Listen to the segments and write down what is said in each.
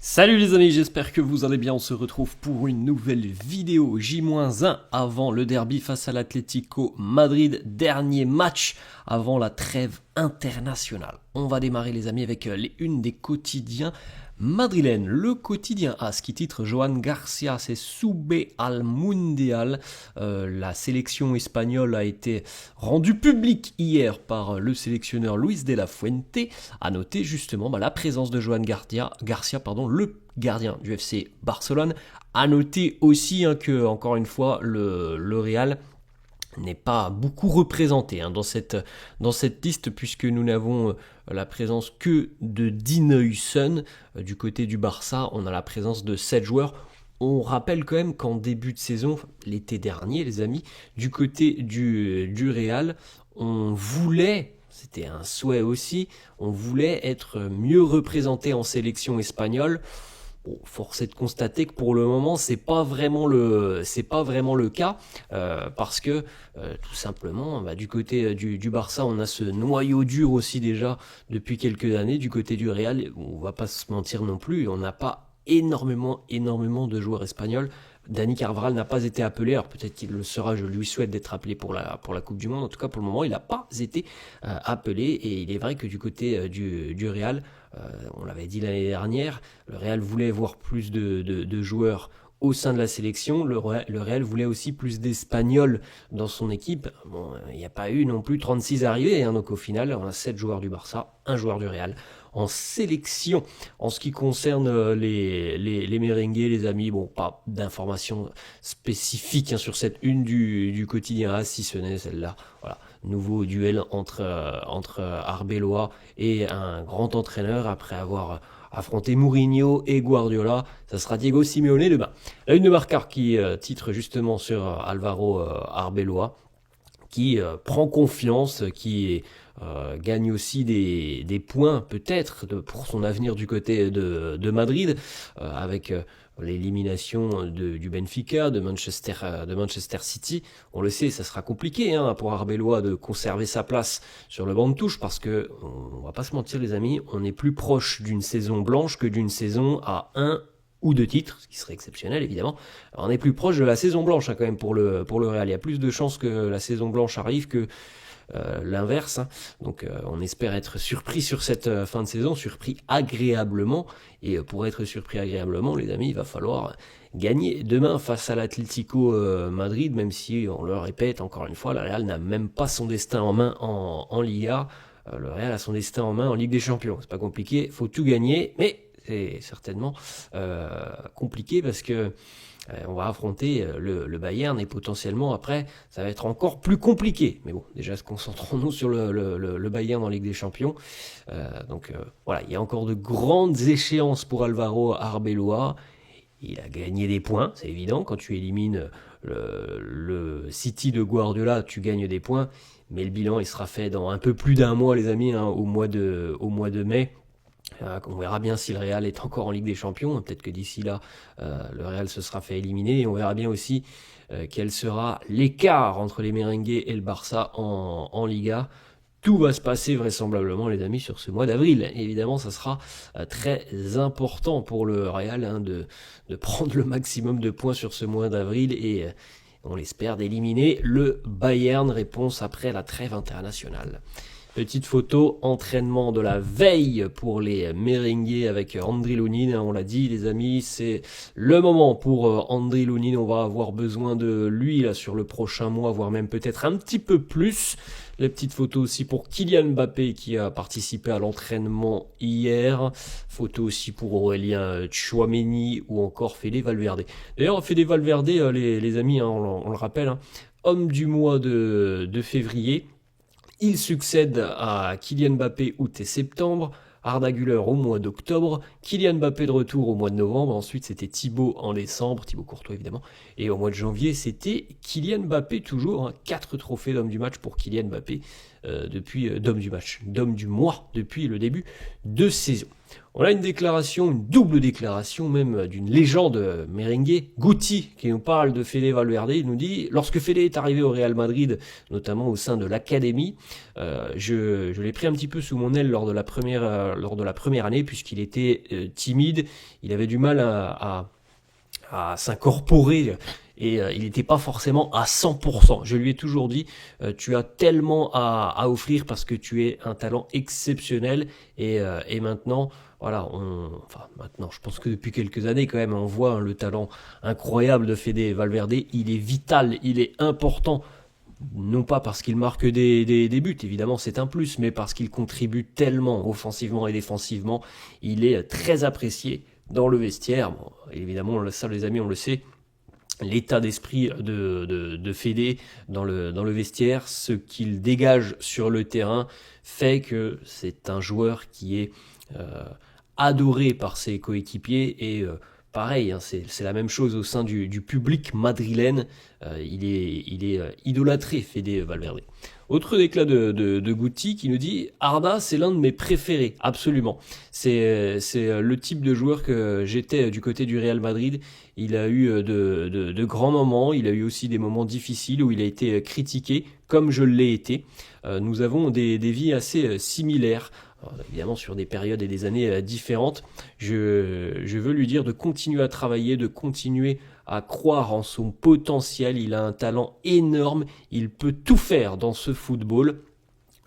Salut les amis, j'espère que vous allez bien, on se retrouve pour une nouvelle vidéo J-1 avant le derby face à l'Atlético Madrid, dernier match avant la trêve internationale. On va démarrer les amis avec les unes des quotidiens madrilènes. Le quotidien AS qui titre Joan Garcia se sube al Mundial. La sélection espagnole a été rendue publique hier par le sélectionneur Luis de la Fuente. A noter justement la présence de Joan Garcia, le gardien du FC Barcelone. A noter aussi que, encore une fois, le Real n'est pas beaucoup représenté dans cette liste, puisque nous n'avons la présence que de Dean Huijsen. Du côté du Barça, on a la présence de 7 joueurs. On rappelle quand même qu'en début de saison, l'été dernier les amis, du côté du Real, on voulait, c'était un souhait aussi, on voulait être mieux représenté en sélection espagnole. Bon, force est de constater que pour le moment c'est pas vraiment le cas, parce que tout simplement du côté du Barça on a ce noyau dur aussi déjà depuis quelques années. Du côté du Real, on va pas se mentir non plus, on n'a pas énormément de joueurs espagnols. Dani Carvajal n'a pas été appelé, alors peut-être qu'il le sera, je lui souhaite d'être appelé pour la Coupe du Monde. En tout cas pour le moment il n'a pas été appelé, et il est vrai que du côté du Real, on l'avait dit l'année dernière, le Real voulait voir plus de joueurs au sein de la sélection. Le Real voulait aussi plus d'Espagnols dans son équipe. Bon, il n'y a pas eu non plus 36 arrivés, donc au final on a 7 joueurs du Barça, 1 joueur du Real en sélection. En ce qui concerne les merengues, les amis, bon, pas d'informations spécifiques sur cette une du quotidien A, si ce n'est celle-là. Voilà, nouveau duel entre Arbeloa et un grand entraîneur après avoir affronté Mourinho et Guardiola. Ça sera Diego Simeone demain. La une de Marca qui titre justement sur Alvaro Arbeloa, qui prend confiance, qui gagne aussi des points peut-être pour son avenir du côté de Madrid, avec l'élimination du Benfica, de Manchester City. On le sait, ça sera compliqué pour Arbeloa de conserver sa place sur le banc de touche, parce que, on va pas se mentir les amis, on est plus proche d'une saison blanche que d'une saison à 1 ou 2 titres, ce qui serait exceptionnel évidemment. Alors on est plus proche de la saison blanche quand même pour le Real. Il y a plus de chances que la saison blanche arrive que l'inverse. Donc on espère être surpris sur cette fin de saison, surpris agréablement. Et pour être surpris agréablement, les amis, il va falloir gagner demain face à l'Atlético Madrid, même si, on le répète encore une fois, le Real n'a même pas son destin en main en Liga. Le Real a son destin en main en Ligue des Champions. C'est pas compliqué, faut tout gagner, mais c'est certainement compliqué, parce que on va affronter le Bayern, et potentiellement après ça va être encore plus compliqué. Mais bon, déjà concentrons-nous sur le Bayern en Ligue des Champions. Voilà, il y a encore de grandes échéances pour Alvaro Arbeloa. Il a gagné des points, c'est évident. Quand tu élimines le City de Guardiola, tu gagnes des points. Mais le bilan il sera fait dans un peu plus d'un mois les amis, au mois de mai. On verra bien si le Real est encore en Ligue des Champions. Peut-être que d'ici là, le Real se sera fait éliminer. Et on verra bien aussi quel sera l'écart entre les merengues et le Barça en Liga. Tout va se passer vraisemblablement, les amis, sur ce mois d'avril. Évidemment, ça sera très important pour le Real de prendre le maximum de points sur ce mois d'avril, et on l'espère d'éliminer le Bayern. Réponse après la trêve internationale. Petite photo, entraînement de la veille pour les merengues avec Andriy Lunin. On l'a dit les amis, c'est le moment pour Andriy Lunin. On va avoir besoin de lui là sur le prochain mois, voire même peut-être un petit peu plus. Les petites photos aussi pour Kylian Mbappé qui a participé à l'entraînement hier. Photo aussi pour Aurélien Tchouaméni ou encore Fede Valverde. D'ailleurs, Fede Valverde, les amis, on le rappelle, homme du mois de février. Il succède à Kylian Mbappé août et septembre, Arda Güler au mois d'octobre, Kylian Mbappé de retour au mois de novembre, ensuite c'était Thibaut en décembre, Thibaut Courtois évidemment, et au mois de janvier c'était Kylian Mbappé toujours, 4 trophées d'homme du match pour Kylian Mbappé, d'homme du match, d'homme du mois depuis le début de saison. On a une déclaration, une double déclaration même d'une légende merengue, Guti, qui nous parle de Fede Valverde. Il nous dit: lorsque Fede est arrivé au Real Madrid, notamment au sein de l'académie, je l'ai pris un petit peu sous mon aile lors de la première année, puisqu'il était timide, il avait du mal à s'incorporer et il n'était pas forcément à 100%. Je lui ai toujours dit, tu as tellement à offrir parce que tu es un talent exceptionnel et maintenant, voilà, maintenant, je pense que depuis quelques années quand même, on voit le talent incroyable de Fede Valverde. Il est vital, il est important. Non pas parce qu'il marque des buts, évidemment c'est un plus, mais parce qu'il contribue tellement offensivement et défensivement. Il est très apprécié dans le vestiaire. Bon, évidemment, ça les amis, on le sait, l'état d'esprit de Fede dans le vestiaire, ce qu'il dégage sur le terrain, fait que c'est un joueur qui est adoré par ses coéquipiers et pareil, hein, c'est la même chose au sein du public madrilène. Il est idolâtré, Fede Valverde. Autre déclat de Guti qui nous dit: Arda, c'est l'un de mes préférés, absolument. C'est le type de joueur que j'étais du côté du Real Madrid. Il a eu de grands moments, il a eu aussi des moments difficiles où il a été critiqué, comme je l'ai été. Nous avons des vies assez similaires. Alors, évidemment sur des périodes et des années différentes. Je veux lui dire de continuer à travailler, de continuer à croire en son potentiel. Il a un talent énorme, il peut tout faire dans ce football.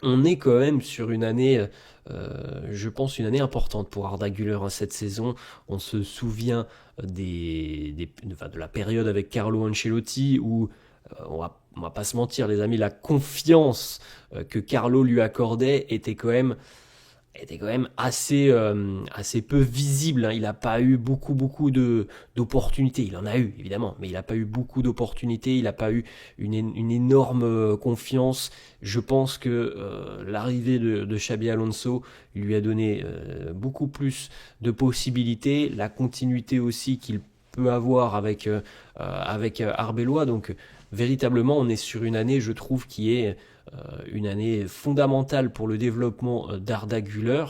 On est quand même sur une année, je pense une année importante pour Arda Güler cette saison. On se souvient de la période avec Carlo Ancelotti où on va pas se mentir les amis, la confiance que Carlo lui accordait était quand même assez peu visible, hein. Il n'a pas eu beaucoup d'opportunités. Il en a eu évidemment, mais il n'a pas eu beaucoup d'opportunités. Il n'a pas eu une énorme confiance. Je pense que l'arrivée de Xabi Alonso lui a donné beaucoup plus de possibilités. La continuité aussi qu'il peut avoir avec Arbeloa. Donc véritablement, on est sur une année, je trouve, qui est une année fondamentale pour le développement d'Arda Güler.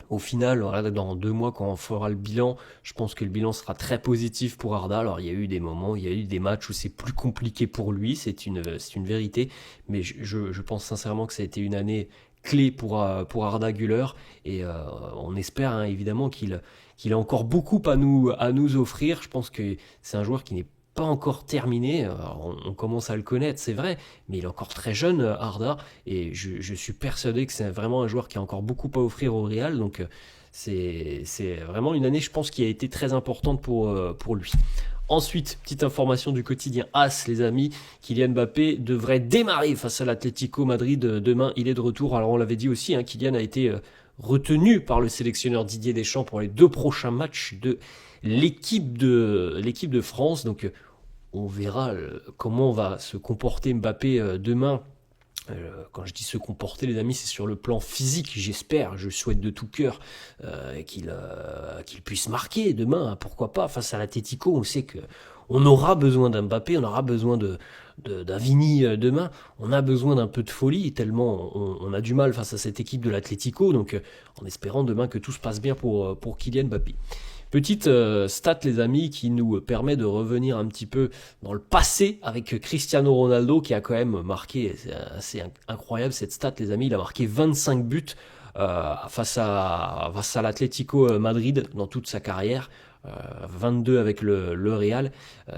Au final, dans 2 mois, quand on fera le bilan, je pense que le bilan sera très positif pour Arda. Alors, il y a eu des moments, il y a eu des matchs où c'est plus compliqué pour lui, c'est une vérité. Mais je pense sincèrement que ça a été une année clé pour Arda Güler. Et on espère hein, évidemment qu'il a encore beaucoup à nous offrir. Je pense que c'est un joueur qui n'est pas encore terminé, on commence à le connaître, c'est vrai, mais il est encore très jeune, Arda, et je suis persuadé que c'est vraiment un joueur qui a encore beaucoup à offrir au Real, donc c'est vraiment une année, je pense, qui a été très importante pour lui. Ensuite, petite information du quotidien AS, les amis, Kylian Mbappé devrait démarrer face à l'Atlético Madrid demain, il est de retour. Alors on l'avait dit aussi, hein, Kylian a été retenu par le sélectionneur Didier Deschamps pour les 2 prochains matchs de l'équipe de France, donc on verra comment va se comporter Mbappé demain. Quand je dis se comporter, les amis, c'est sur le plan physique, j'espère, je souhaite de tout cœur qu'il puisse marquer demain, pourquoi pas, face à l'Atlético. On sait que on aura besoin d'un Mbappé, on aura besoin d'un Vini demain, on a besoin d'un peu de folie, tellement on a du mal face à cette équipe de l'Atlético, donc en espérant demain que tout se passe bien pour Kylian Mbappé. Petite stat les amis qui nous permet de revenir un petit peu dans le passé avec Cristiano Ronaldo qui a quand même marqué, c'est assez incroyable cette stat les amis, il a marqué 25 buts face à l'Atlético Madrid dans toute sa carrière. 22 avec le Real,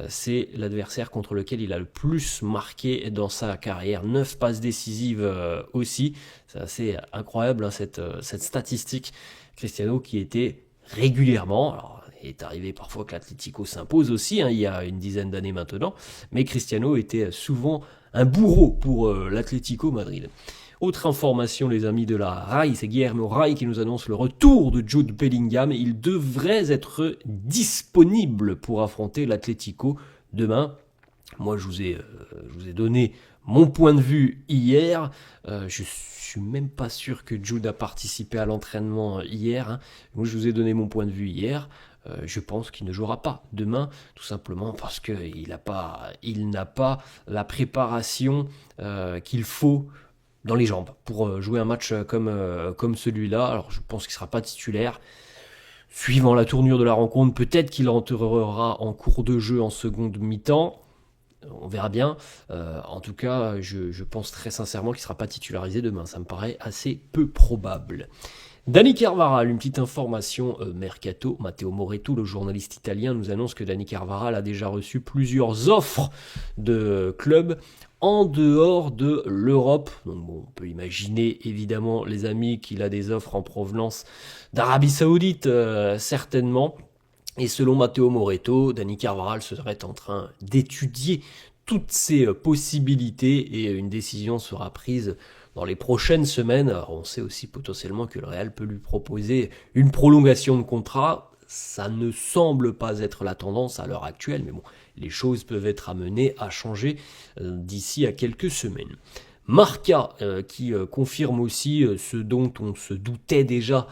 c'est l'adversaire contre lequel il a le plus marqué dans sa carrière, 9 passes décisives aussi, c'est assez incroyable hein, cette statistique. Cristiano qui était régulièrement, alors il est arrivé parfois que l'Atlético s'impose aussi, hein, il y a une dizaine d'années maintenant, mais Cristiano était souvent un bourreau pour l'Atlético Madrid. Autre information les amis de la RAI, c'est Guillermo Rai qui nous annonce le retour de Jude Bellingham. Il devrait être disponible pour affronter l'Atlético demain. Moi je vous ai donné mon point de vue hier. Je suis même pas sûr que Jude a participé à l'entraînement hier. Hein. Moi je vous ai donné mon point de vue hier. Je pense qu'il ne jouera pas demain, tout simplement parce qu'il n'a pas la préparation qu'il faut dans les jambes pour jouer un match comme celui-là. Alors je pense qu'il ne sera pas titulaire. Suivant la tournure de la rencontre, peut-être qu'il entrera en cours de jeu en seconde mi-temps. On verra bien. En tout cas, je pense très sincèrement qu'il ne sera pas titularisé demain. Ça me paraît assez peu probable. Dani Carvajal, une petite information mercato. Matteo Moretto, le journaliste italien, nous annonce que Dani Carvajal a déjà reçu plusieurs offres de clubs en dehors de l'Europe. Donc bon, on peut imaginer évidemment, les amis, qu'il a des offres en provenance d'Arabie Saoudite, certainement. Et selon Matteo Moretto, Dani Carvajal serait en train d'étudier toutes ces possibilités et une décision sera prise dans les prochaines semaines. Alors on sait aussi potentiellement que le Real peut lui proposer une prolongation de contrat. Ça ne semble pas être la tendance à l'heure actuelle, mais bon, les choses peuvent être amenées à changer d'ici à quelques semaines. Marca qui confirme aussi ce dont on se doutait déjà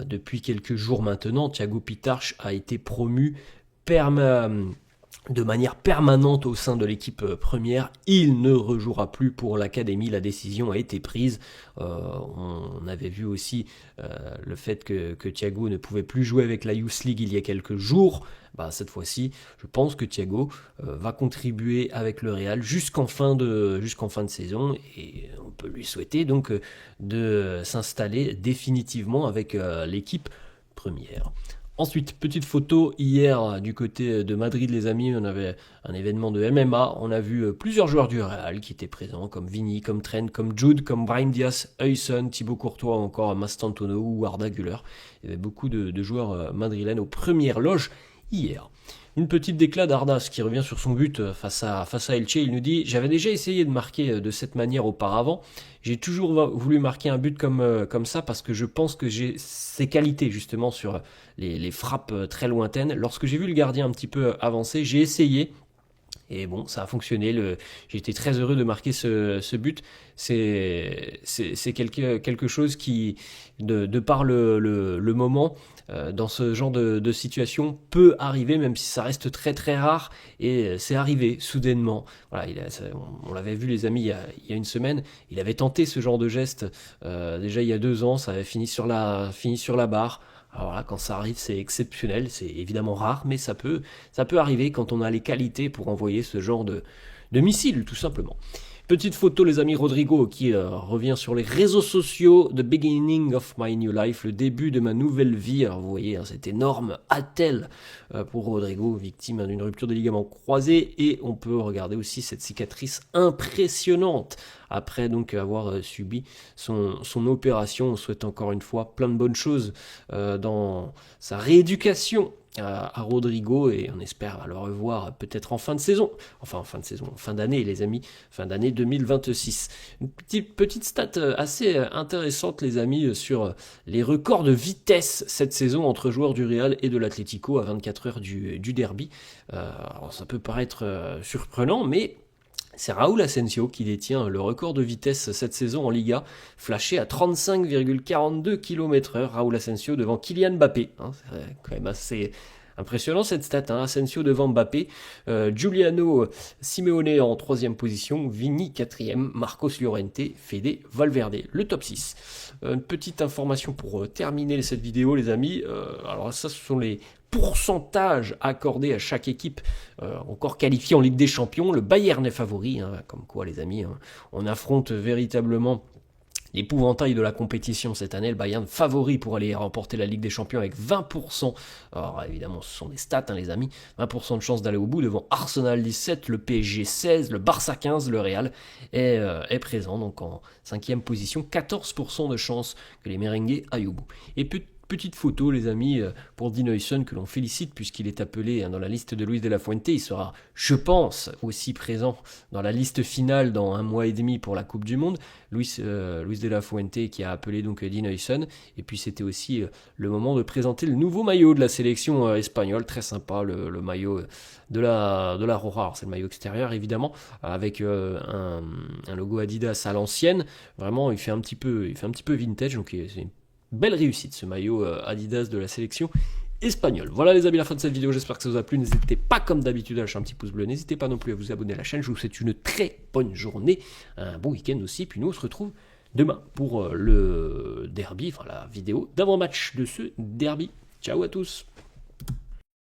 depuis quelques jours maintenant. Thiago Pitarch a été promu de manière permanente au sein de l'équipe première. Il ne rejouera plus pour l'académie, la décision a été prise. On avait vu aussi le fait que Thiago ne pouvait plus jouer avec la Youth League il y a quelques jours. Cette fois-ci, je pense que Thiago va contribuer avec le Real jusqu'en fin de saison et on peut lui souhaiter donc de s'installer définitivement avec l'équipe première. Ensuite, petite photo, hier du côté de Madrid les amis, on avait un événement de MMA, on a vu plusieurs joueurs du Real qui étaient présents, comme Vini, comme Trent, comme Jude, comme Brahim Diaz, Heuson, Thibaut Courtois ou encore Mastantuono ou Arda Güler. Il y avait beaucoup de joueurs madrilènes aux premières loges hier. Une petite déclat d'Ardas qui revient sur son but face à Elche. Il nous dit « J'avais déjà essayé de marquer de cette manière auparavant. J'ai toujours voulu marquer un but comme ça parce que je pense que j'ai ces qualités justement sur les frappes très lointaines. Lorsque j'ai vu le gardien un petit peu avancer, j'ai essayé. Et bon, ça a fonctionné. J'ai été très heureux de marquer ce but. C'est quelque chose qui, de par le moment, dans ce genre de situation, peut arriver, même si ça reste très très rare. Et c'est arrivé soudainement. Voilà, on l'avait vu les amis il y a une semaine. Il avait tenté ce genre de geste déjà il y a 2 ans. Ça avait fini sur la barre. Alors là, quand ça arrive, c'est exceptionnel, c'est évidemment rare, mais ça peut arriver quand on a les qualités pour envoyer ce genre de missile, tout simplement. Petite photo, les amis, Rodrigo qui revient sur les réseaux sociaux. The beginning of my new life, le début de ma nouvelle vie. Alors vous voyez, cet énorme attel pour Rodrigo, victime d'une rupture des ligaments croisés. Et on peut regarder aussi cette cicatrice impressionnante après donc avoir subi son opération. On souhaite encore une fois plein de bonnes choses dans sa rééducation à Rodrigo et on espère le revoir peut-être en fin de saison, fin d'année les amis, fin d'année 2026. Une petite stat assez intéressante les amis sur les records de vitesse cette saison entre joueurs du Real et de l'Atlético à 24 heures du derby. Alors ça peut paraître surprenant mais c'est Raúl Asensio qui détient le record de vitesse cette saison en Liga, flashé à 35,42 km/h. Raúl Asensio devant Kylian Mbappé. C'est quand même assez impressionnant cette stat. Asensio devant Mbappé, Giuliano Simeone en 3e position, Vini 4e, Marcos Llorente, Fede Valverde. Le top 6. Une petite information pour terminer cette vidéo les amis. Alors ça ce sont les pourcentage accordé à chaque équipe encore qualifiée en Ligue des Champions. Le Bayern est favori, comme quoi les amis, on affronte véritablement l'épouvantail de la compétition cette année. Le Bayern favori pour aller remporter la Ligue des Champions avec 20%. Alors évidemment ce sont des stats les amis, 20% de chance d'aller au bout devant Arsenal 17, le PSG 16, le Barça 15, le Real est présent donc en 5e position, 14% de chance que les merengues aillent au bout. Et petite photo les amis pour Dean Huijsen que l'on félicite puisqu'il est appelé dans la liste de Luis de la Fuente. Il sera je pense aussi présent dans la liste finale dans 1 mois et demi pour la Coupe du Monde. Luis de la Fuente qui a appelé donc Dean Huijsen et puis c'était aussi le moment de présenter le nouveau maillot de la sélection espagnole, très sympa le maillot de la Roja. Alors c'est le maillot extérieur évidemment avec un logo Adidas à l'ancienne. Vraiment il fait un petit peu vintage donc c'est une belle réussite ce maillot Adidas de la sélection espagnole. Voilà les amis, la fin de cette vidéo, j'espère que ça vous a plu. N'hésitez pas comme d'habitude à lâcher un petit pouce bleu, n'hésitez pas non plus à vous abonner à la chaîne. Je vous souhaite une très bonne journée, un bon week-end aussi, puis nous on se retrouve demain pour le derby, enfin la vidéo d'avant-match de ce derby. Ciao à tous.